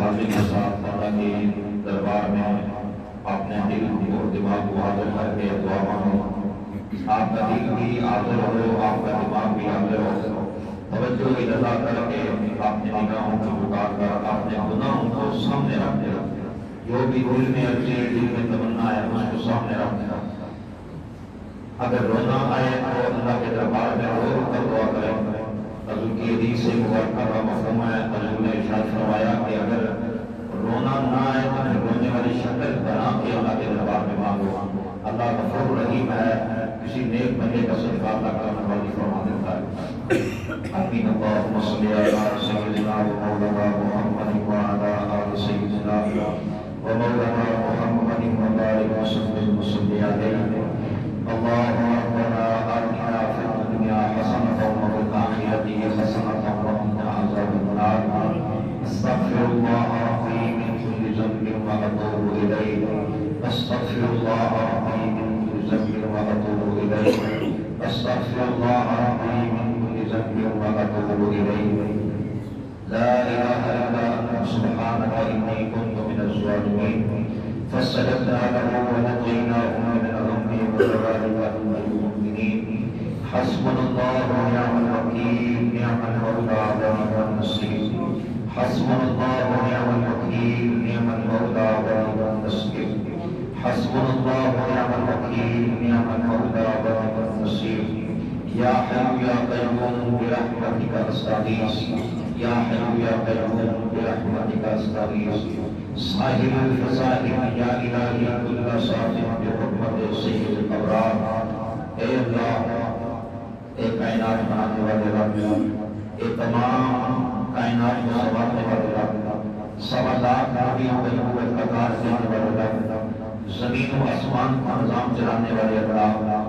حاضری کے ساتھ اللہ کے دربار میں اپنے دل اور دماغ کو حاضر کر کے دعا مانگو. آپ کا دل بھی حاضر ہو، آپ کا دماغ بھی حاضر ہو. توجہ کی رضا کر کے اپنے نگاہوں کو جھکا کر اپنے گناہوں کو سامنے رکھ دے. جو بھی دل میں اچھے دل میں تمنا ہے اس کو سامنے رکھ دے. اگر رونا آئے تو اللہ کے دربار میں رو کر دعا کریں. حضور کی حدیث سے مبارکہ مفہوم ہے. حضور نے ارشاد فرمایا کہ اگر رونا نہ آئے تو رونے والی شکل بنا کے اللہ کے دربار میں مانگو. اللہ غفور رحیم ہے، کسی نیک بندے کا صدقہ اللہ کرم والی فرما دیتا ہے. آمین. اللہم صلی علی سیدنا و مولانا محمد و علی آل سیدنا و مولانا محمد و بارک وسلم علیہ. اللهم ربنا آتنا في الدنيا حسنة وفي الآخرة حسنة وقنا عذاب النار. استغفر الله ربي من كل ذنب وأتوب إليه. استغفر الله ربي من كل ذنب وأتوب إليه. استغفر الله ربي من كل ذنب وأتوب إليه. لا إله إلا أنت سبحانك إني كنت من الظالمين. فاستجبنا له ونجيناه من الغم وكذلك ننجي المؤمنين. حسبنا الله ونعم الوكيل. یا حی یا قیوم برحمتک استغیث یا حی یا قیوم برحمتک استغیث صاحب الفضائل یا الہی کل صاحب بحرمت سید الابرار۔ اے اللہ، اے کائنات بنانے والے رب، اے تمام کائنات کو سنوارنے والے رب، سوا لاکھ نبیوں کو نبوت کا تاج دینے والے رب، زمین و آسمان کا نظام چلانے والے اللہ،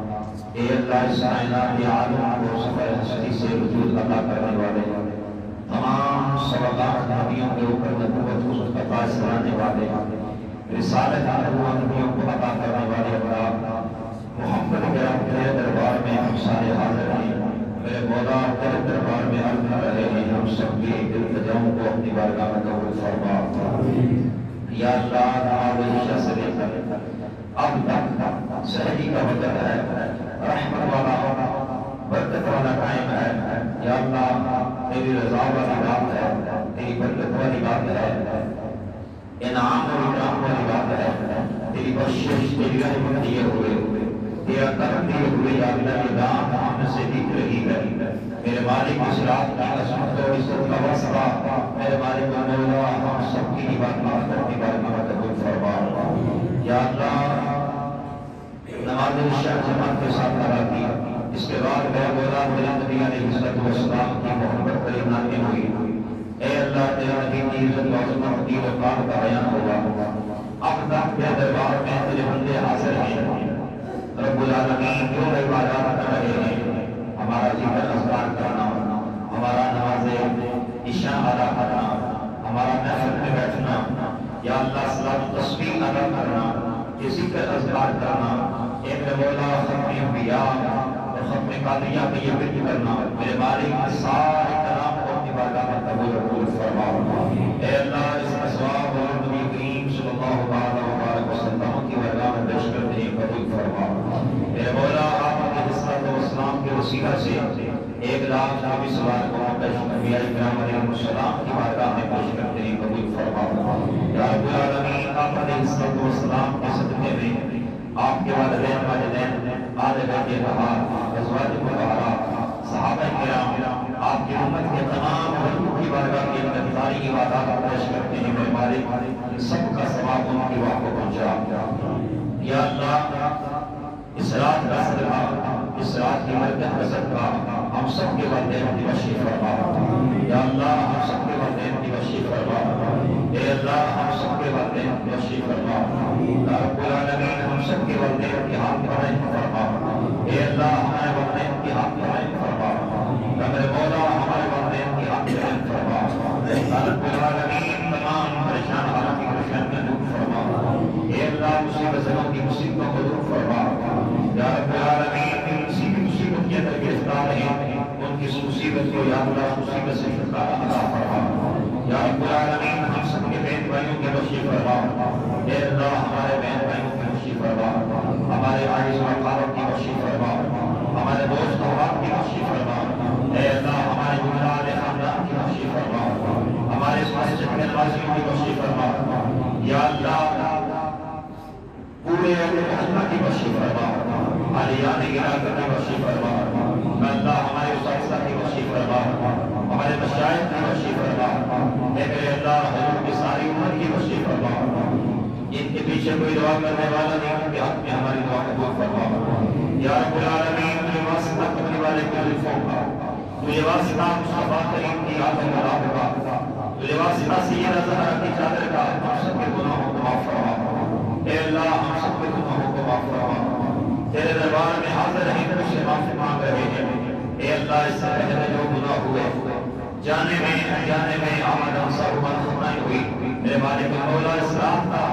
اے اللہ اس کائنات کے عالم کو سفر ہستی سے وجود عطا کرنے والے، تمام سوا لاکھ نبیوں کے اوپر نبوت کا تاج سرانے والے، رسالت نبیوں کو عطا کرنے والے اللہ، محمد کرم تیرے دربار میں ہم سارے حاضر ہیں۔ میرے مولا تیرے دربار میں عرض کر رہے ہیں، ہم سب کی التجاؤں کو اپنی بارگاہ میں قبول فرما۔ یا اللہ، نماز عشاء سے لے کر اب تک سحری کا وقت ہے، رحمت والا برکت والا قائم ہے۔ یا اللہ، تیری رضا والی بات ہے، تیری برکت والی بات ہے، انعام و اکرام والی بات ہے، تیری بخشش، تیری رحمت دیے ہوئے، تیرا کرم دیے ہوئے یا اللہ کی دعا ہم سے دکھ رہی ہے۔ میرے مالک اس رات کی عظمت و عزت کا واسطہ، میرے مالک و مولا ہم سب کی عبادت کرنے والی قبول فرما۔ یا اللہ، نماز عشاء جماعت کے ساتھ ادا کی، اس کے بعد میرے مولا میرے نبی علیہ السلام کی محبت پر عنایت ہوئی۔ اے اللہ، تیرے نبی کی عزت و عظمت کی وقار کا بیان ہوا۔ اب تک میرے دربار میں تیرے بندے حاضر ہیں، رب العالمین جو عبادات کر رہے ہیں، ہمارا ذکر اذکار کرنا، ہمارا نماز عشاء ادا کرنا، ہمارا محفل میں بیٹھنا، یا اللہ صلاۃ و تسبیح ادا کرنا، یہ ذکر اذکار کرنا، اے میرے مولا ختم انبیاء اور ختم قادریہ پہ یہ ورد کرنا، میرے مالک سارے کلام کو اپنی بارگاہ میں قبول فرما۔ اے اللہ، اس کا ثواب اور نبی کریم صلی اللہ علیہ وسلم کی بارگاہ میں پیش کرتے ہیں، قبول فرما۔ میرے مولا، آپ علیہ السلام کے وسیلہ سے 1,24,000 سوال کو پیش انبیاء کرام علیہ السلام کی بارگاہ میں پیش کرتے ہیں، قبول فرما۔ یا رب العالمین، آپ علیہ السلام کے صدقے میں آپ کے والدین آل بیت طاہرہ، ازواج مطہرات، صحابہ کرام، آپ کی امت کے تمام لوگوں کی بارگاہ میں اپنی ساری عبادات پیش کرتے ہیں، میرے مالک سب کا ثواب ان کی واہ کو پہنچا۔ یا اللہ، اس رات کا صدقہ، اس رات کی برکت کا صدقہ ہم سب کے والدین کی بخشش فرما۔ یا اللہ، ہم سب کے والدین کی بخشش فرما۔ اے اللہ، ہم سب کے والدین کی بخشش فرما۔ یا رب العالمین، ہم سب کے والدین کی حق پر رحم فرما۔ اے اللہ، ہمارے والدین کی حق پر رحم فرما۔ یا میرے مولا، ہمارے والدین کی حق پر رحم فرما۔ یا رب العالمین، تمام پریشان حالات کی پریشانیاں دور فرما۔ اے اللہ، مصیبتوں کی مصیبتوں کو دور فرما۔ یا رب العالمین، کسی بھی مصیبت کے اندر گرفتار ہیں، ان کی مصیبت کو یا اللہ مصیبت سے چھٹکارا عطا فرما۔ یا رب العالمین، ہم سب کے بہن بھائیوں کی بخشش فرما۔ اے اللہ، ہمارے بہن بھائیوں کی بخشش فرما، ہمارے عائز و اقارب کی بخشش فرما، ہمارے دوست احباب کی بخشش فرما۔ اے اللہ، ہمارے گناہ خاندان کی بخشش فرما، ہمارے اس مسجد کے نوازیوں کی بخشش فرما۔ یا اللہ، پورے محلہ کی بخشش فرما، علیان علاقہ کی بخشش فرما۔ اللہ، ہمارے اساتذہ کی بخشش فرما، ہمارے مشائخ کی بخشش فرما۔ اے میرے اللہ، حضور کی ساری امت کی بخشش فرما۔ ان کے پیچھے کوئی دعا کرنے والا نہیں، ان کے حق میں ہماری دعا قبول فرما۔ یا رب العالمین، تجھے واسطہ کرنے والے کے لطفوں کا، تجھے واسطہ مصطفیٰ کریم کی یاد ملاب کا، تجھے واسطہ سیدہ زہرا کی چادر کا، ہم سب کے گناہوں کو معاف فرما۔ اے اللہ، ہم سب کے گناہوں کو معاف فرما۔ تیرے دربار میں حاضر ہیں، تجھ سے معافی مانگ رہے ہیں۔ اے اللہ، اس سے پہلے جو گناہ ہوئے، جانے میں انجانے میں آمدن سہومن خطائیں ہوئی، میرے مالک مولا، اس رات کا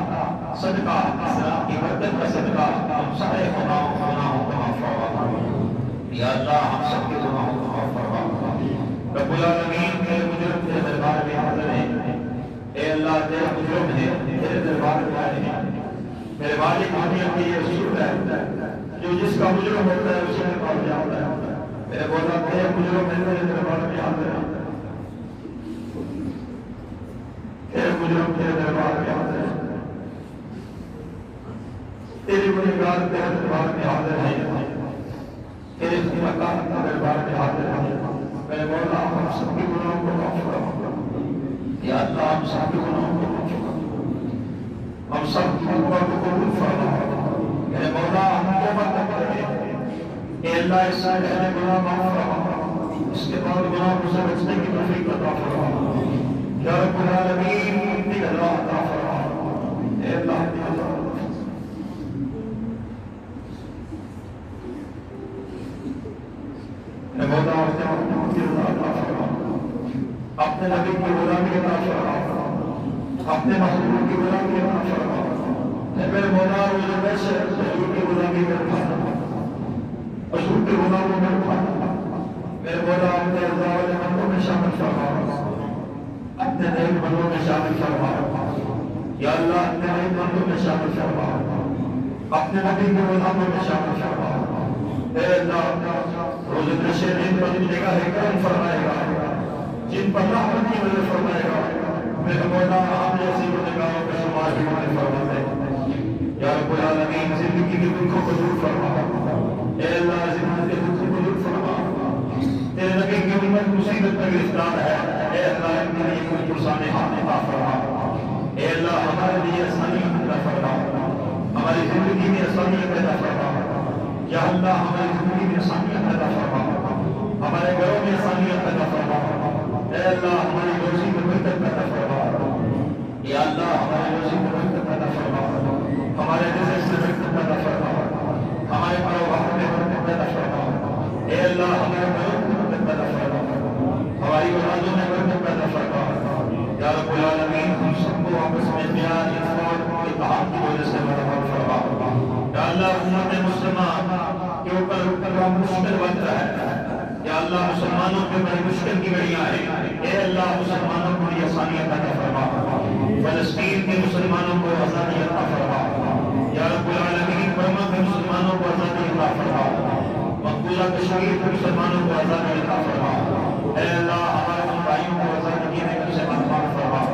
صدقہ، اس رات کی برکت کا صدقہ ہم سارے گناہوں کو معاف فرما۔ یا اللہ، ہم سب کے گناہوں کو معاف فرما۔ رب العالمین، تیرے بزرگ تیرے دربار میں حاضر ہیں۔ اے اللہ، تیرے بزرگ ہیں، تیرے دربار میں آئے ہیں۔ میرے مالک، ہمیں اپنی یہ اصول ہے، جو جس کا بزرگ ہوتا ہے اسی کے پاس جاتا ہے۔ میرے مولا، تیرے بزرگ میرے دربار میں حاضر ہیں، تیرے بزرگ تیرے دربار میں حاضر ہیں، تیری گنہگار تیرے دربار میں حاضر ہیں۔ تیرے خدمتگار کے دربار میں حاضر ہیں میرے مولا ہم سب کے گناہوں کو معاف فرما یا اللہ ہم سب کے گناہوں کو معاف فرما ہم سب کی توبہ کو قبول فرما میرے مولا ہم توبہ کرتے ہیں اے اللہ اس سے پہلے گناہ معاف فرما اس کے بعد گناہوں سے بچنے کی توفیق عطا فرما یا رب العالمین اپنی رضا عطا فرما اے اللہ اپنی رضا اپنے نبی کی غلامی عطا فرما اپنے محبوب کی غلامی عطا فرما میرے مولا مجھے ویسے حضور کی غلامی میں اٹھانا حضور کے غلاموں میں اٹھانا میرے مولا اپنے رضا والے بندوں میں شامل فرما اپنے نیک بندوں میں شامل فرما یا اللہ اپنے نیک بندوں میں شامل فرما اپنے نبی کے غلاموں میں شامل فرما اے اللہ روز نشے دن پر نگاہ کرم فرمائے گا جن پر رحمت کی وجہ فرمائے گا میرے مولا ہم جیسی نگاہوں پر شمار کی وجہ فرما دے یا رب العالمین زندگی کے دکھوں کو دور فرما اے اللہ زندگی کے دکھوں کو دور فرما تیرے نبی کی امت مصیبت میں گرفتار ہے اے اللہ اپنے لیے کوئی پرسان حق عطا فرما اے اللہ ہمارے لیے آسانیاں پیدا فرما ہماری زندگی میں آسانیاں پیدا فرما یا اللہ ہماری زندگی میں آسانیاں پیدا فرما ہمارے گھروں میں آسانیاں پیدا فرما اے اللہ ہماری روزی میں برکت پیدا فرما یا اللہ ہماری روزی میں برکت پیدا فرما ہمارے رزق میں برکت پیدا فرما ہمارے کاروبار میں برکت پیدا فرما اے اللہ ہمارے گھروں میں برکت پیدا فرما ہماری اولادوں میں برکت پیدا فرما یا رب العالمین ہم سب کو آپس میں پیار اتفاق اور اتحاد کی وجہ سے مرحمت فرما یا اللہ امت مسلمہ کے اوپر مشکل بن رہا ہے یا اللہ مسلمانوں کے بڑی مشکل کی گھڑیاں ہیں اے اللہ مسلمانوں کو یہ آسانیاں عطا فرما فلسطین کے مسلمانوں کو آزادی عطا فرما یا رب العالمین برما کے مسلمانوں کو آزادی عطا فرما مقبوضہ کشمیر کے مسلمانوں کو آزادی عطا فرما اے اللہ ہمارے ان بھائیوں کو آزادی دینے سے محفوظ فرما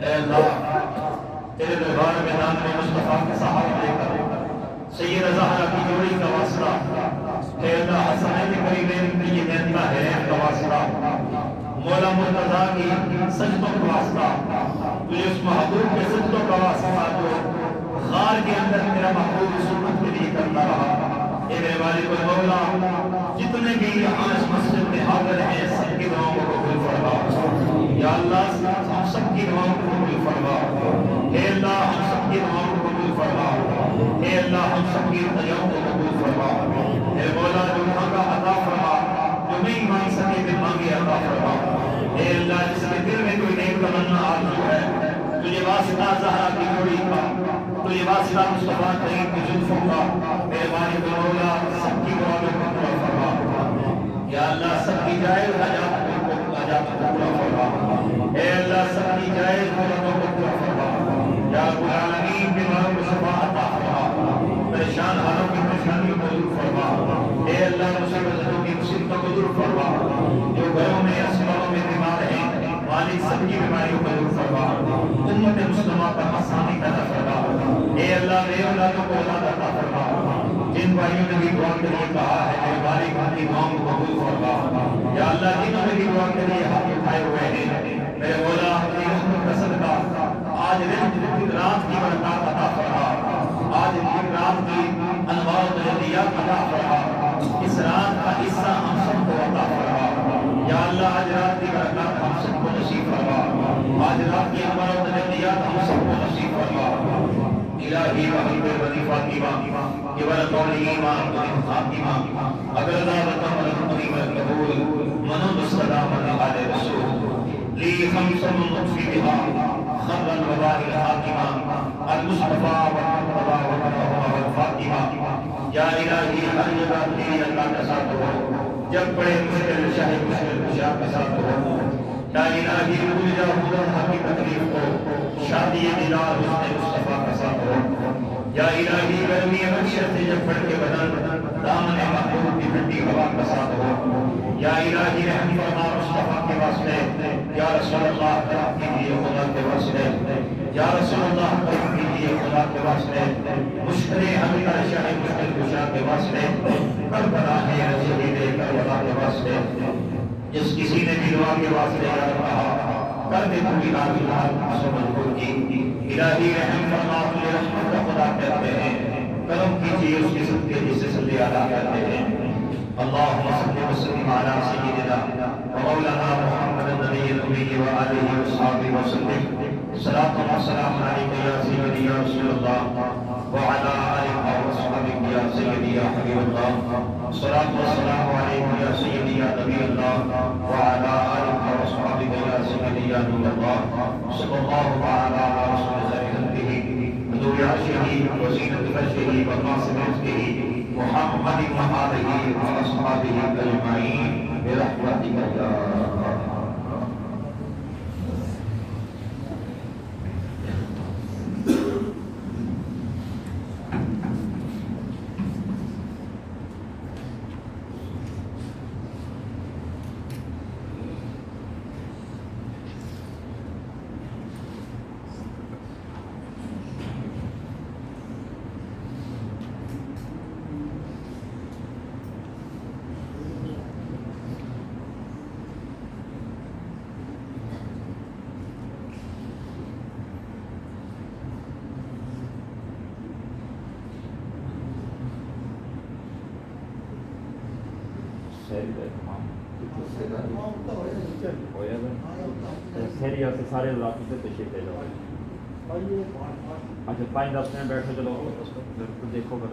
اے اللہ تیرے دربار میں نام مصطفیٰ کے صحابہ لے کر سید زہرا کی جوڑی کا واسطہ اے اللہ حسنین کریمین کی یہ دیتا ہے کا واسطہ مولا مرتضیٰ کی سجدوں کا واسطہ تجھے اس محبوب کے سجدوں کا واسطہ جو غار کے اندر میرا محبوب سنت کے لیے کرتا رہا اے میرے والد و مولا جتنے بھی یہاں اس مسجد میں حاضر ہیں سب کی دعاؤں کو قبول فرما یا اللہ ہم سب کی دعاؤں کو قبول فرما اے اللہ ہم سب کی دعاؤں کو قبول فرما اے اللہ ہم سب کی التجاؤں کو قبول فرما اے مولا جو مانگا عطا فرما جو نہیں مانگ سکے پھر مانگے عطا فرما اے اللہ جس کے دل میں کوئی نیک تمنا آرزو ہے تجھے واسطہ زہرا کی جوڑی کا تجھے واسطہ مصطفیٰ کریم کی زلفوں کا اے مالک و مولا سب کی دعا کو قبول فرما یا اللہ سب کی جائز حاجات کو پورا فرما اے اللہ سب کی جائز حاجاتوں کو پورا فرما یا رب العالمین بیماروں کو شفا عطا فرما پریشان حالوں کی پریشانیوں کو دور فرما اے اللہ مصیبتوں کی مصیبتوں کو دور فرما جو گھروں میں اسبابوں میں بیمار ہیں مالک سب کی بیماریوں کو دور فرما امت مسلمہ پر آسانی پیدا فرما اے اللہ میرے اولادوں کو اولاد عطا فرما جن بھائیوں نے بھی دعا کے لیے کہا ہے اے مالک اپنی دعاؤں کو قبول فرما یا اللہ جنہوں نے بھی دعا کے لیے ہاتھ اٹھائے ہوئے ہیں میرے مولا اپنی رحمت کا صدقہ آج رات کی برکات عطا فرما آج رات کی انوار و تجلیات عطا فرما اس رات کا حصہ ہم سب کو عطا فرما یا اللہ آج رات کی برکات ہم سب کو نصیب فرما آج رات کی انوار و تجلیات ہم سب کو نصیب فرما الہی وحید بنی فاطمہ جبل قولی ایمان بنی فاطمہ اگر دعوت ملک قریب القبول منو السلام علی رسول لی خمس نطفی بها خبر الوباء الحاکمہ المصطفیٰ والمرتضیٰ والمرحوم والفاطمہ یا الہی ہر جگہ تیری اللہ کا ساتھ ہو جب بڑے مشکل شاہ مشکل خوشیاں کا ساتھ ہو یا الہی بھول جا حضرت کی تکلیف کو شادی دیدار حسن مصطفیٰ کا ساتھ ہو یا الہی گرمی مقصد سے جب پڑھ کے بدن دامن محبوب کی ٹھنڈی ہوا کا ساتھ ہو یا الہی رحم فرما مصطفیٰ کے واسطے، یا رسول اللہ کرم کیجیے خدا کے واسطے، یا رسول اللہ کرم کیجیے خدا کے واسطے، مشکلیں حل کر شاہ مشکل کشا کے واسطے، کربلا ہے شہید کربلا کے واسطے، جس کسی نے بھی دعا کے واسطے یاد کہا کر دے پوری رات مجبور کی الہی رحم فرما، اپنی رحمت کا خدا کہتے ہیں، کرم کیجیے اس کے صدقے جس سے صلی اللہ کہتے ہیں۔ اللہم صلی وسلم علی سیدنا مولانا محمد النبی الامی وآلہ وصحبہ وسلم، صلاۃ و سلام علیک یا سیدی یا رسول اللہ وعلی آلہ وصحبہ یا سیدی یا حبیب اللہ، صلاۃ و سلام علیک یا سیدی یا نبی اللہ وعلی آلہ وصحبہ یا سیدی یا نور اللہ، صلی اللہ تعالی علی رسول خلقہ حضور عرشہ وزینۃ فرشہ وقاسم رزقہ محمد وآلہ وصحبہ اجمعین برحمتک یا ارحم۔ سارے علاقے سے تشریف لے جاؤ۔ اچھا 5-10 منٹ بیٹھو، چلو دیکھو پھر